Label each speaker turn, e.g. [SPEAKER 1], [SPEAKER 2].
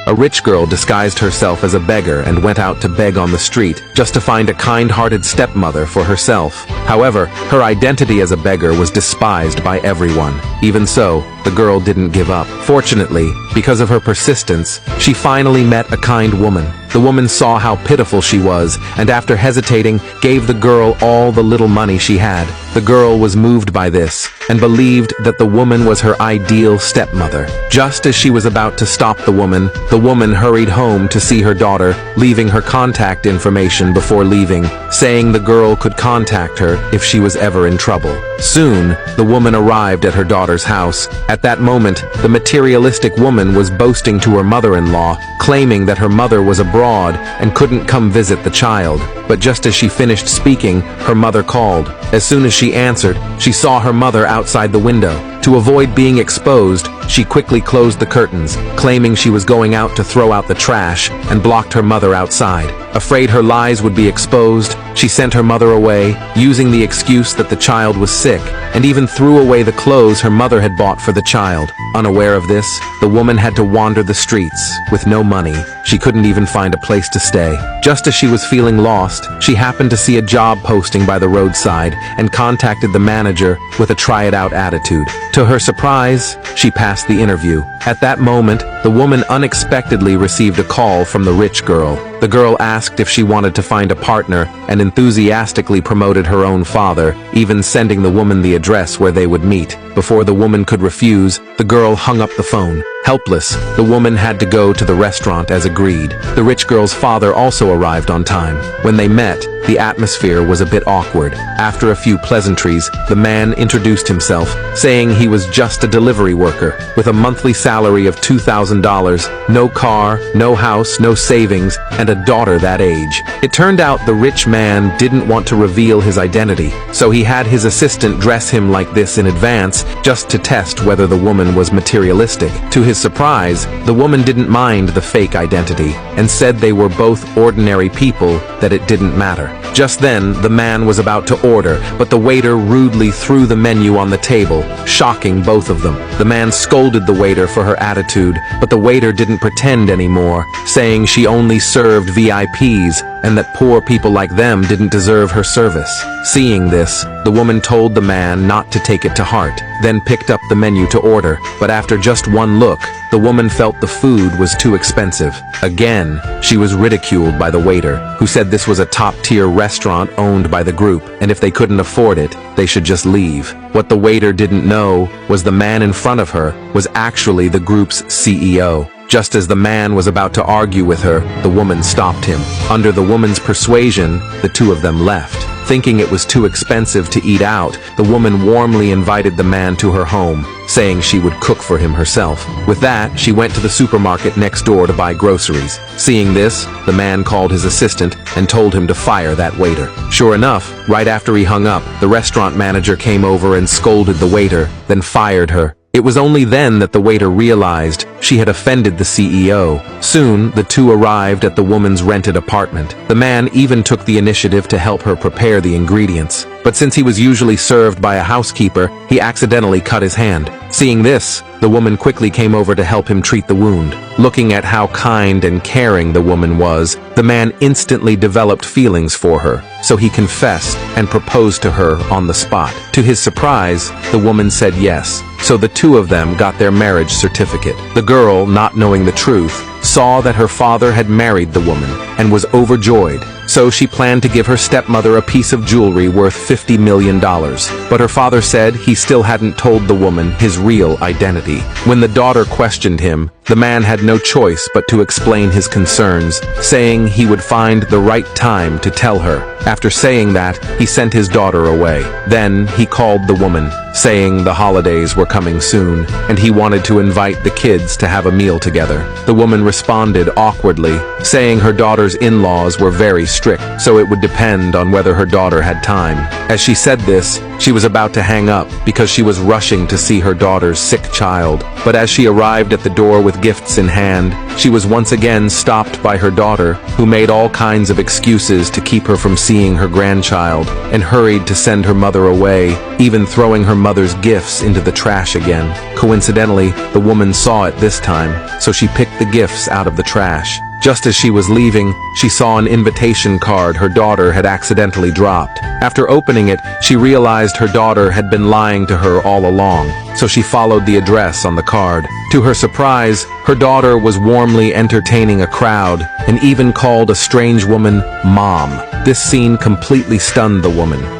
[SPEAKER 1] A rich girl disguised herself as a beggar and went out to beg on the street, just to find a kind-hearted stepmother for herself. However, her identity as a beggar was despised by everyone. Even so, the girl didn't give up. Fortunately, because of her persistence, she finally met a kind woman. The woman saw how pitiful she was, and after hesitating, gave the girl all the little money she had. The girl was moved by this, and believed that the woman was her ideal stepmother. Just as she was about to stop the woman hurried home to see her daughter, leaving her contact information before leaving, saying the girl could contact her if she was ever in trouble. Soon, the woman arrived at her daughter's house. At that moment, the materialistic woman was boasting to her mother-in-law, claiming that her mother was abroad and couldn't come visit the child. But just as she finished speaking, her mother called. As soon as she answered, she saw her mother outside the window. To avoid being exposed, she quickly closed the curtains, claiming she was going out to throw out the trash, and blocked her mother outside. Afraid her lies would be exposed, she sent her mother away, using the excuse that the child was sick, and even threw away the clothes her mother had bought for the child. Unaware of this, the woman had to wander the streets. With no money, she couldn't even find a place to stay. Just as she was feeling lost, she happened to see a job posting by the roadside and contacted the manager with a try-it-out attitude. To her surprise, she passed the interview. At that moment, the woman unexpectedly received a call from the rich girl. The girl asked if she wanted to find a partner and enthusiastically promoted her own father, even sending the woman the address where they would meet. Before the woman could refuse, the girl hung up the phone. Helpless, the woman had to go to the restaurant as agreed. The rich girl's father also arrived on time. When they met, the atmosphere was a bit awkward. After a few pleasantries, the man introduced himself, saying he was just a delivery worker, with a monthly salary of $2,000, no car, no house, no savings, and a daughter that age. It turned out the rich man didn't want to reveal his identity, so he had his assistant dress him like this in advance, just to test whether the woman was materialistic. To his surprise, the woman didn't mind the fake identity, and said they were both ordinary people, that it didn't matter. Just then, the man was about to order, but the waiter rudely threw the menu on the table, shocking both of them. The man scolded the waiter for her attitude, but the waiter didn't pretend anymore, saying she only served VIPs, and that poor people like them didn't deserve her service. Seeing this, the woman told the man not to take it to heart, then picked up the menu to order, but after just one look, the woman felt the food was too expensive. Again, she was ridiculed by the waiter, who said this was a top-tier restaurant owned by the group, and if they couldn't afford it, they should just leave. What the waiter didn't know was the man in front of her was actually the group's CEO. Just as the man was about to argue with her, the woman stopped him. Under the woman's persuasion, the two of them left. Thinking it was too expensive to eat out, the woman warmly invited the man to her home, saying she would cook for him herself. With that, she went to the supermarket next door to buy groceries. Seeing this, the man called his assistant and told him to fire that waiter. Sure enough, right after he hung up, the restaurant manager came over and scolded the waiter, then fired her. It was only then that the waiter realized she had offended the CEO. Soon, the two arrived at the woman's rented apartment. The man even took the initiative to help her prepare the ingredients. But since he was usually served by a housekeeper, he accidentally cut his hand. Seeing this, the woman quickly came over to help him treat the wound. Looking at how kind and caring the woman was, the man instantly developed feelings for her, so he confessed and proposed to her on the spot. To his surprise, the woman said yes, so the two of them got their marriage certificate. The girl, not knowing the truth, saw that her father had married the woman and was overjoyed, so she planned to give her stepmother a piece of jewelry worth $50 million. But her father said he still hadn't told the woman his real identity. When the daughter questioned him, the man had no choice but to explain his concerns, saying he would find the right time to tell her. After saying that, he sent his daughter away. Then he called the woman, saying the holidays were coming soon, and he wanted to invite the kids to have a meal together. The woman responded awkwardly, saying her daughter's in-laws were very strict, so it would depend on whether her daughter had time. As she said this, she was about to hang up because she was rushing to see her daughter's sick child. But as she arrived at the door with with gifts in hand, she was once again stopped by her daughter, who made all kinds of excuses to keep her from seeing her grandchild, and hurried to send her mother away, even throwing her mother's gifts into the trash again. Coincidentally, the woman saw it this time, so she picked the gifts out of the trash. Just as she was leaving, she saw an invitation card her daughter had accidentally dropped. After opening it, she realized her daughter had been lying to her all along, so she followed the address on the card. To her surprise, her daughter was warmly entertaining a crowd, and even called a strange woman Mom. This scene completely stunned the woman.